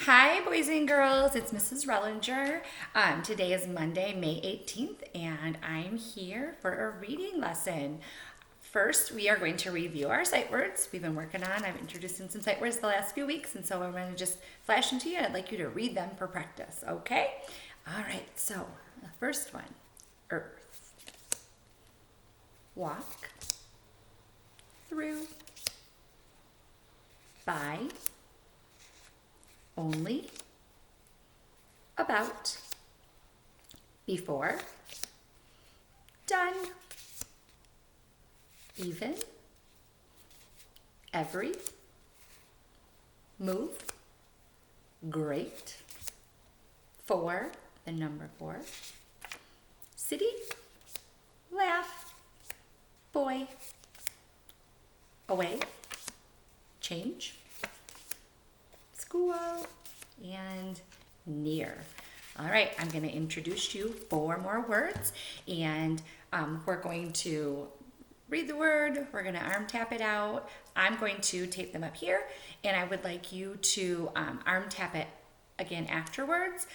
Hi, boys and girls. It's Mrs. Rellinger. Today is Monday, May 18th, and I'm here for a reading lesson. First, we are going to review our sight words we've been working on. I've introduced some sight words the last few weeks, and so I'm going to just flash them to you, and I'd like you to read them for practice, okay? All right, so the first one, earth. Walk. Through. By. Only, about, before, done, even, every, move, great, for, the number 4, city, laugh, boy, away, change, school, and near. All right, I'm going to introduce you 4 more words, and we're going to read the word. We're going to arm tap it out. I'm going to tape them up here, and I would like you to arm tap it again afterwards.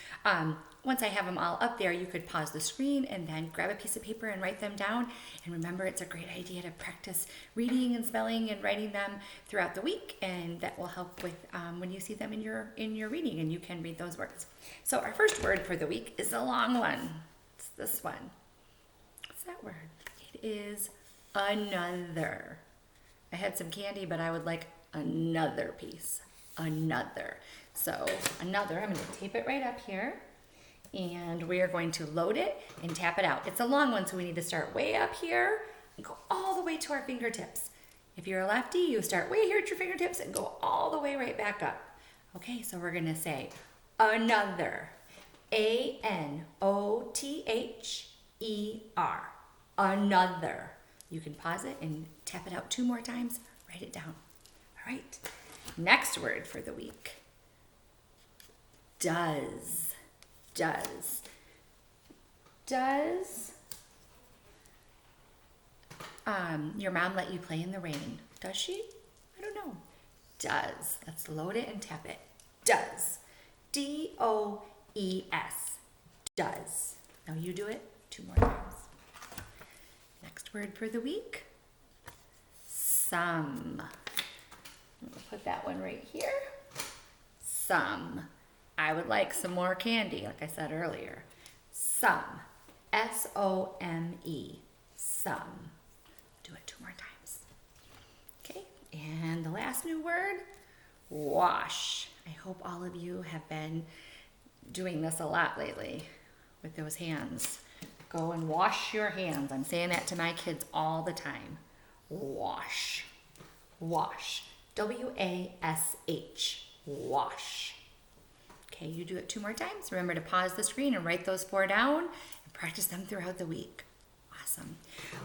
Once I have them all up there, you could pause the screen and then grab a piece of paper and write them down. And remember, it's a great idea to practice reading and spelling and writing them throughout the week, and that will help with when you see them in your reading and you can read those words. So our first word for the week is a long one. It's this one. What's that word? It is another. I had some candy, but I would like another piece. Another. So another, I'm going to tape it right up here. And we are going to load it and tap it out. It's a long one, so we need to start way up here and go all the way to our fingertips. If you're a lefty, you start way here at your fingertips and go all the way right back up. Okay, so we're gonna say another. A-N-O-T-H-E-R. Another. You can pause it and tap it out 2 more times. Write it down. All right, next word for the week. Does. Does your mom let you play in the rain? Does she? I don't know. Does. Let's load it and tap it. Does. D-O-E-S. Does. Now you do it 2 more times. Next word for the week. Some. I'm going to put that one right here. Some. I would like some more candy, like I said earlier. Some. S-O-M-E. Some. Do it 2 more times. Okay, and the last new word, wash. I hope all of you have been doing this a lot lately with those hands. Go and wash your hands. I'm saying that to my kids all the time. Wash. Wash. W-A-S-H. Wash. Okay, you do it 2 more times. Remember to pause the screen and write those 4 down and practice them throughout the week. Awesome.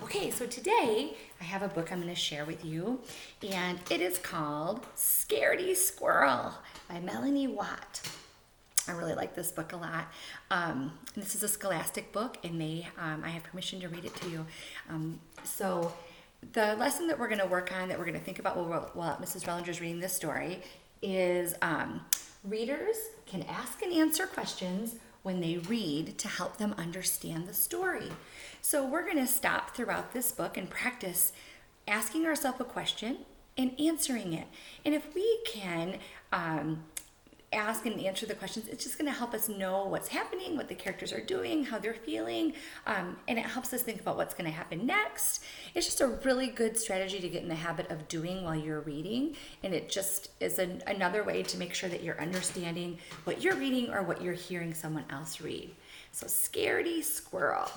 Okay, so today I have a book I'm going to share with you, and it is called Scaredy Squirrel by Melanie Watt. I really like this book a lot. This is a Scholastic book, and I have permission to read it to you. So the lesson that we're going to work on, that we're going to think about while Mrs. Rellinger is reading this story, is readers can ask and answer questions when they read to help them understand the story. So we're going to stop throughout this book and practice asking ourselves a question and answering it. And if we can ask and answer the questions, it's just going to help us know what's happening, what the characters are doing, how they're feeling, and it helps us think about what's going to happen next. It's just a really good strategy to get in the habit of doing while you're reading, and it just is another way to make sure that you're understanding what you're reading or what you're hearing someone else read. So Scaredy Squirrel.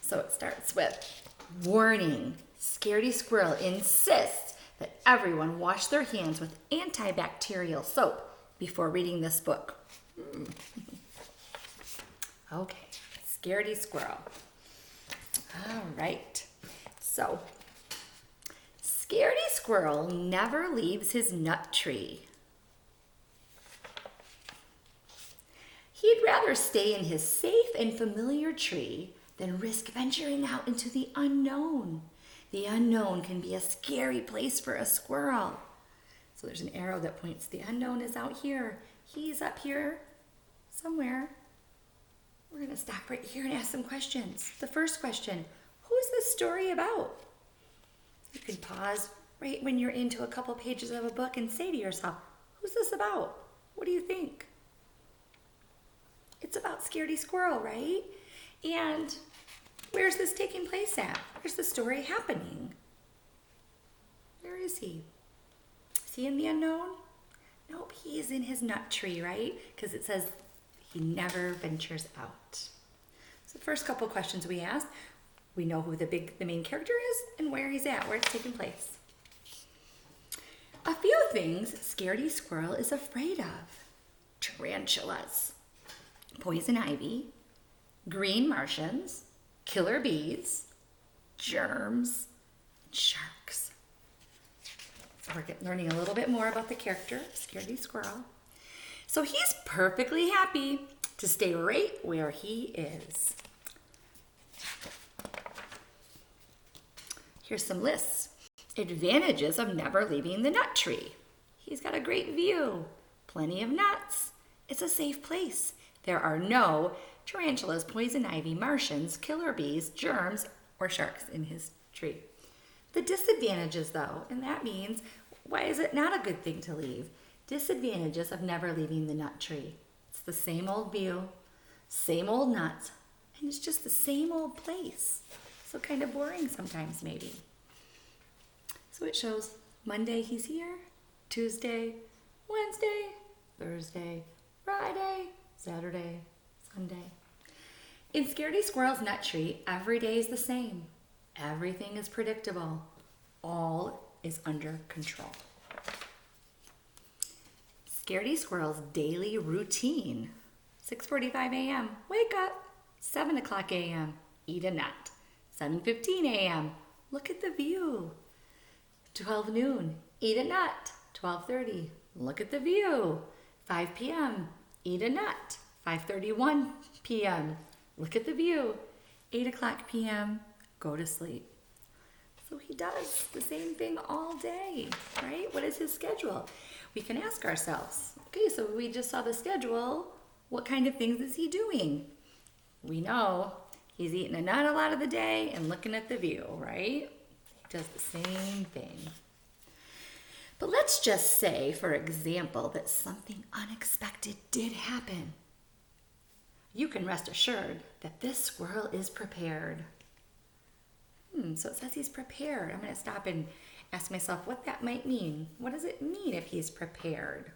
So it starts with, warning, Scaredy Squirrel insists that everyone wash their hands with antibacterial soap before reading this book. Okay, Scaredy Squirrel. All right, so Scaredy Squirrel never leaves his nut tree. He'd rather stay in his safe and familiar tree than risk venturing out into the unknown. The unknown can be a scary place for a squirrel. So there's an arrow that points the unknown is out here. He's up here somewhere. We're going to stop right here and ask some questions. The first question, who's this story about? You can pause right when you're into a couple pages of a book and say to yourself, who's this about? What do you think? It's about Scaredy Squirrel, right? And where's this taking place at? Where's the story happening? Where is he? Is he in the unknown? Nope, he's in his nut tree, right? Because it says he never ventures out. So the first couple questions we asked, we know who the main character is and where he's at, where it's taking place. A few things Scaredy Squirrel is afraid of. Tarantulas, poison ivy, green Martians, killer bees, germs, and sharks. So we're learning a little bit more about the character, Scaredy Squirrel. So he's perfectly happy to stay right where he is. Here's some lists. Advantages of never leaving the nut tree. He's got a great view, plenty of nuts. It's a safe place. There are no tarantulas, poison ivy, Martians, killer bees, germs, or sharks in his tree. The disadvantages, though, and that means, why is it not a good thing to leave? Disadvantages of never leaving the nut tree. It's the same old view, same old nuts, and it's just the same old place. So kind of boring sometimes, maybe. So it shows Monday he's here, Tuesday, Wednesday, Thursday, Friday, Saturday, Sunday. In Scaredy Squirrel's nut tree, every day is the same. Everything is predictable. All is under control. Scaredy Squirrel's daily routine. 6:45 a.m., wake up. 7 o'clock a.m., eat a nut. 7:15 a.m., look at the view. 12 noon, eat a nut. 12:30, look at the view. 5 p.m., eat a nut. 5:31 p.m., look at the view. 8 o'clock p.m., go to sleep. So he does the same thing all day, right? What is his schedule? We can ask ourselves, okay, so we just saw the schedule. What kind of things is he doing? We know he's eating a nut a lot of the day and looking at the view, right? He does the same thing. But let's just say, for example, that something unexpected did happen. You can rest assured that this squirrel is prepared. So it says he's prepared. I'm going to stop and ask myself what that might mean. What does it mean if he's prepared?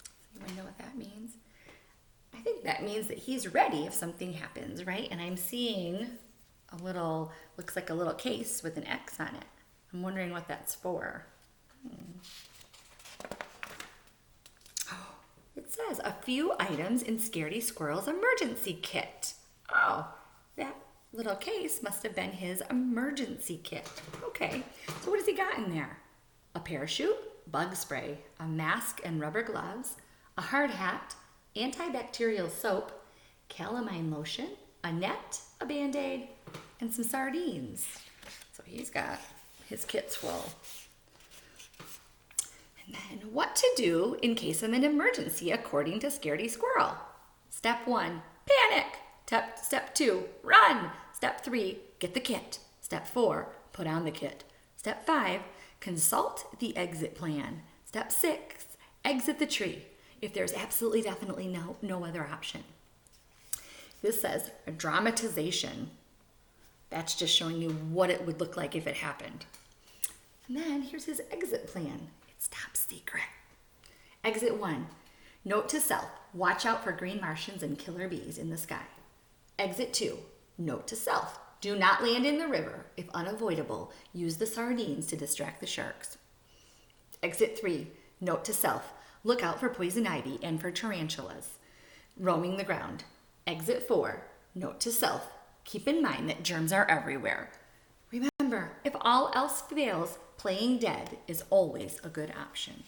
Does anyone know what that means? I think that means that he's ready if something happens, right? And I'm seeing a little, looks like a little case with an X on it. I'm wondering what that's for. Oh, it says a few items in Scaredy Squirrel's emergency kit. Oh, that little case must have been his emergency kit. Okay, so what has he got in there? A parachute, bug spray, a mask and rubber gloves, a hard hat, antibacterial soap, calamine lotion, a net, a Band-Aid, and some sardines. So he's got his kits full. And then what to do in case of an emergency according to Scaredy Squirrel. Step 1, panic. Step 2, run. Step 3, get the kit. Step 4, put on the kit. Step 5, consult the exit plan. Step 6, exit the tree if there's absolutely definitely no other option. This says a dramatization. That's just showing you what it would look like if it happened. And then here's his exit plan. It's top secret. Exit 1, note to self, watch out for green Martians and killer bees in the sky. Exit 2, note to self, do not land in the river. If unavoidable, use the sardines to distract the sharks. Exit 3, note to self, look out for poison ivy and for tarantulas roaming the ground. Exit 4, note to self, keep in mind that germs are everywhere. Remember, if all else fails, playing dead is always a good option.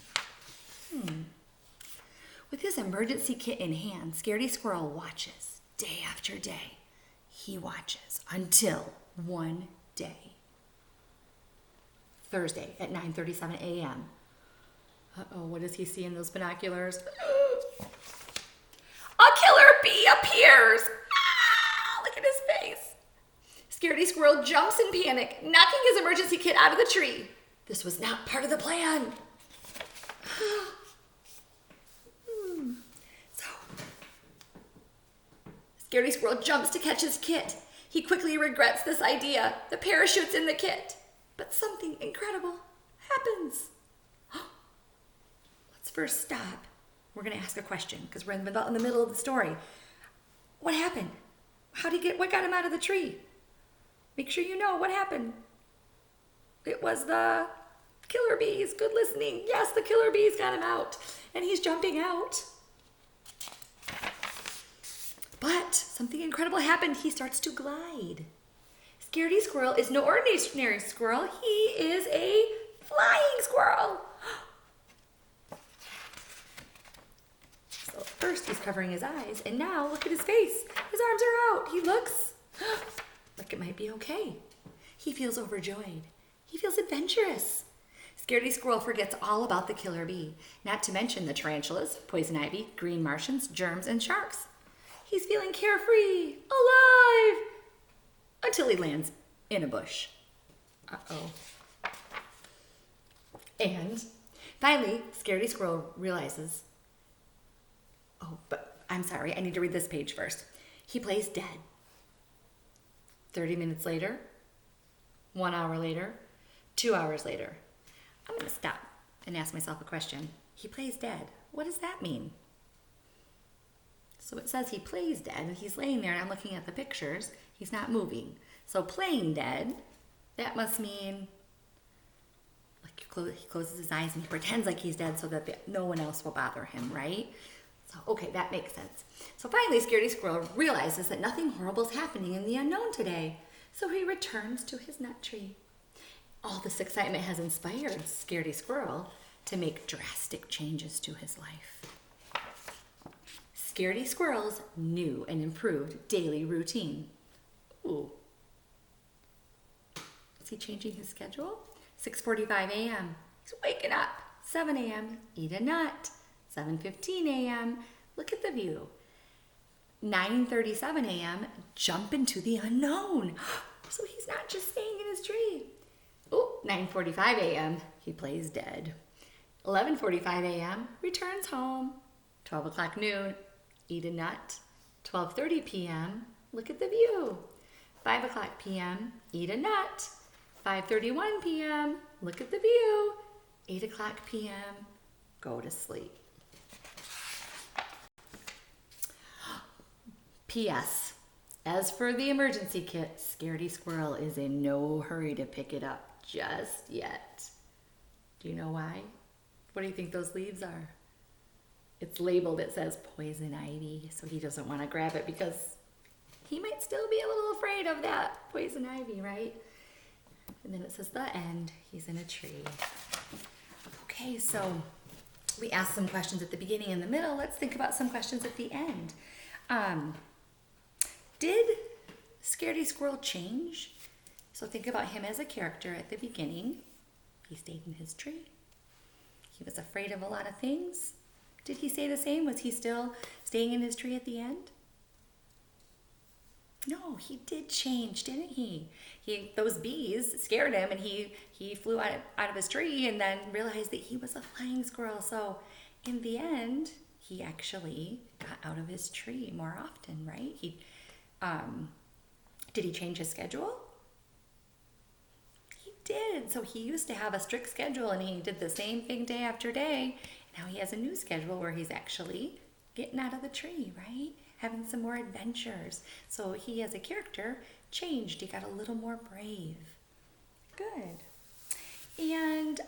With his emergency kit in hand, Scaredy Squirrel watches day after day. He watches until one day. Thursday at 9:37 a.m. Uh-oh, what does he see in those binoculars? A killer bee appears! Ah, look at his face. Scaredy Squirrel jumps in panic, knocking his emergency kit out of the tree. This was not part of the plan. So, Scaredy Squirrel jumps to catch his kit. He quickly regrets this idea. The parachute's in the kit. But something incredible happens. Let's first stop. We're going to ask a question because we're in the middle of the story. What happened? What got him out of the tree? Make sure you know what happened. It was the killer bees. Good listening. Yes, the killer bees got him out. And he's jumping out. But something incredible happened. He starts to glide. Scaredy Squirrel is no ordinary squirrel. He is a flying squirrel. So first he's covering his eyes, and now look at his face. His arms are out. He looks like it might be okay. He feels overjoyed. He feels adventurous. Scaredy Squirrel forgets all about the killer bee, not to mention the tarantulas, poison ivy, green Martians, germs, and sharks. He's feeling carefree, alive, until he lands in a bush. Uh-oh. And finally, Scaredy Squirrel realizes, oh, but I'm sorry, I need to read this page first. He plays dead. 30 minutes later, 1 hour later, 2 hours later. I'm going to stop and ask myself a question. He plays dead. What does that mean? So it says he plays dead, and he's laying there, and I'm looking at the pictures. He's not moving. So playing dead, that must mean like he closes his eyes and he pretends like he's dead so that no one else will bother him, right? So, okay, that makes sense. So finally, Scaredy Squirrel realizes that nothing horrible is happening in the unknown today. So he returns to his nut tree. All this excitement has inspired Scaredy Squirrel to make drastic changes to his life. Scaredy Squirrel's new and improved daily routine. Ooh. Is he changing his schedule? 6:45 a.m. He's waking up. 7 a.m. Eat a nut. 7:15 a.m. Look at the view. 9:37 a.m. Jump into the unknown. So he's not just staying in his tree. Oh, 9:45 a.m. He plays dead. 11:45 a.m. Returns home. 12 o'clock noon. Eat a nut. 12:30 p.m. Look at the view. 5 o'clock p.m. Eat a nut. 5:31 p.m. Look at the view. 8 o'clock p.m. Go to sleep. P.S. As for the emergency kit, Scaredy Squirrel is in no hurry to pick it up just yet. Do you know why? What do you think those leaves are? It's labeled, it says poison ivy, so he doesn't want to grab it because he might still be a little afraid of that poison ivy, right? And then it says the end, he's in a tree. Okay, so we asked some questions at the beginning and the middle. Let's think about some questions at the end. Did Scaredy Squirrel change? So think about him as a character at the beginning. He stayed in his tree. He was afraid of a lot of things. Did he stay the same? Was he still staying in his tree at the end? No, he did change, didn't he? Those bees scared him, and he flew out of his tree and then realized that he was a flying squirrel. So in the end, he actually got out of his tree more often, right? Did he change his schedule? He did. So he used to have a strict schedule, and he did the same thing day after day. Now he has a new schedule where he's actually getting out of the tree, right? Having some more adventures. So he, as a character, changed. He got a little more brave. Good. And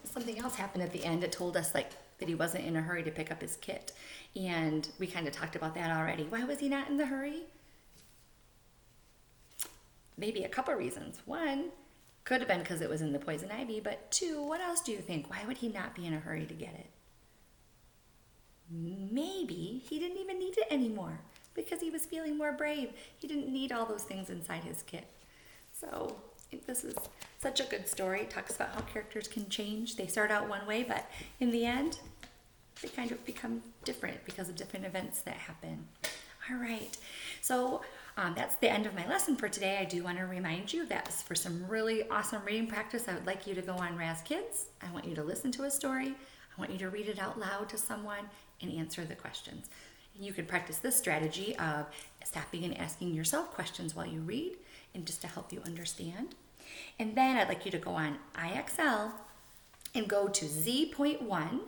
something else happened at the end. It told us that he wasn't in a hurry to pick up his kit. And we kind of talked about that already. Why was he not in the hurry? Maybe a couple reasons. One, could have been because it was in the poison ivy. But two, what else do you think? Why would he not be in a hurry to get it? Maybe he didn't even need it anymore because he was feeling more brave. He didn't need all those things inside his kit. So think this is such a good story. It talks about how characters can change. They start out one way, but in the end, they kind of become different because of different events that happen. All right, so that's the end of my lesson for today. I do want to remind you that for some really awesome reading practice, I would like you to go on Raz Kids. I want you to listen to a story. I want you to read it out loud to someone and answer the questions. You can practice this strategy of stopping and asking yourself questions while you read, and just to help you understand. And then I'd like you to go on IXL and go to Z.1,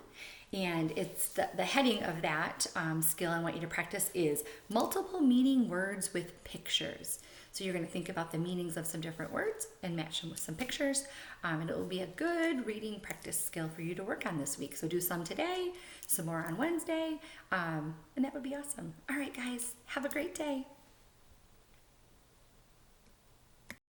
and it's the heading of that skill I want you to practice is multiple meaning words with pictures. So you're going to think about the meanings of some different words and match them with some pictures, and it will be a good reading practice skill for you to work on this week. So do some today, some more on Wednesday, and that would be awesome. All right, guys, have a great day.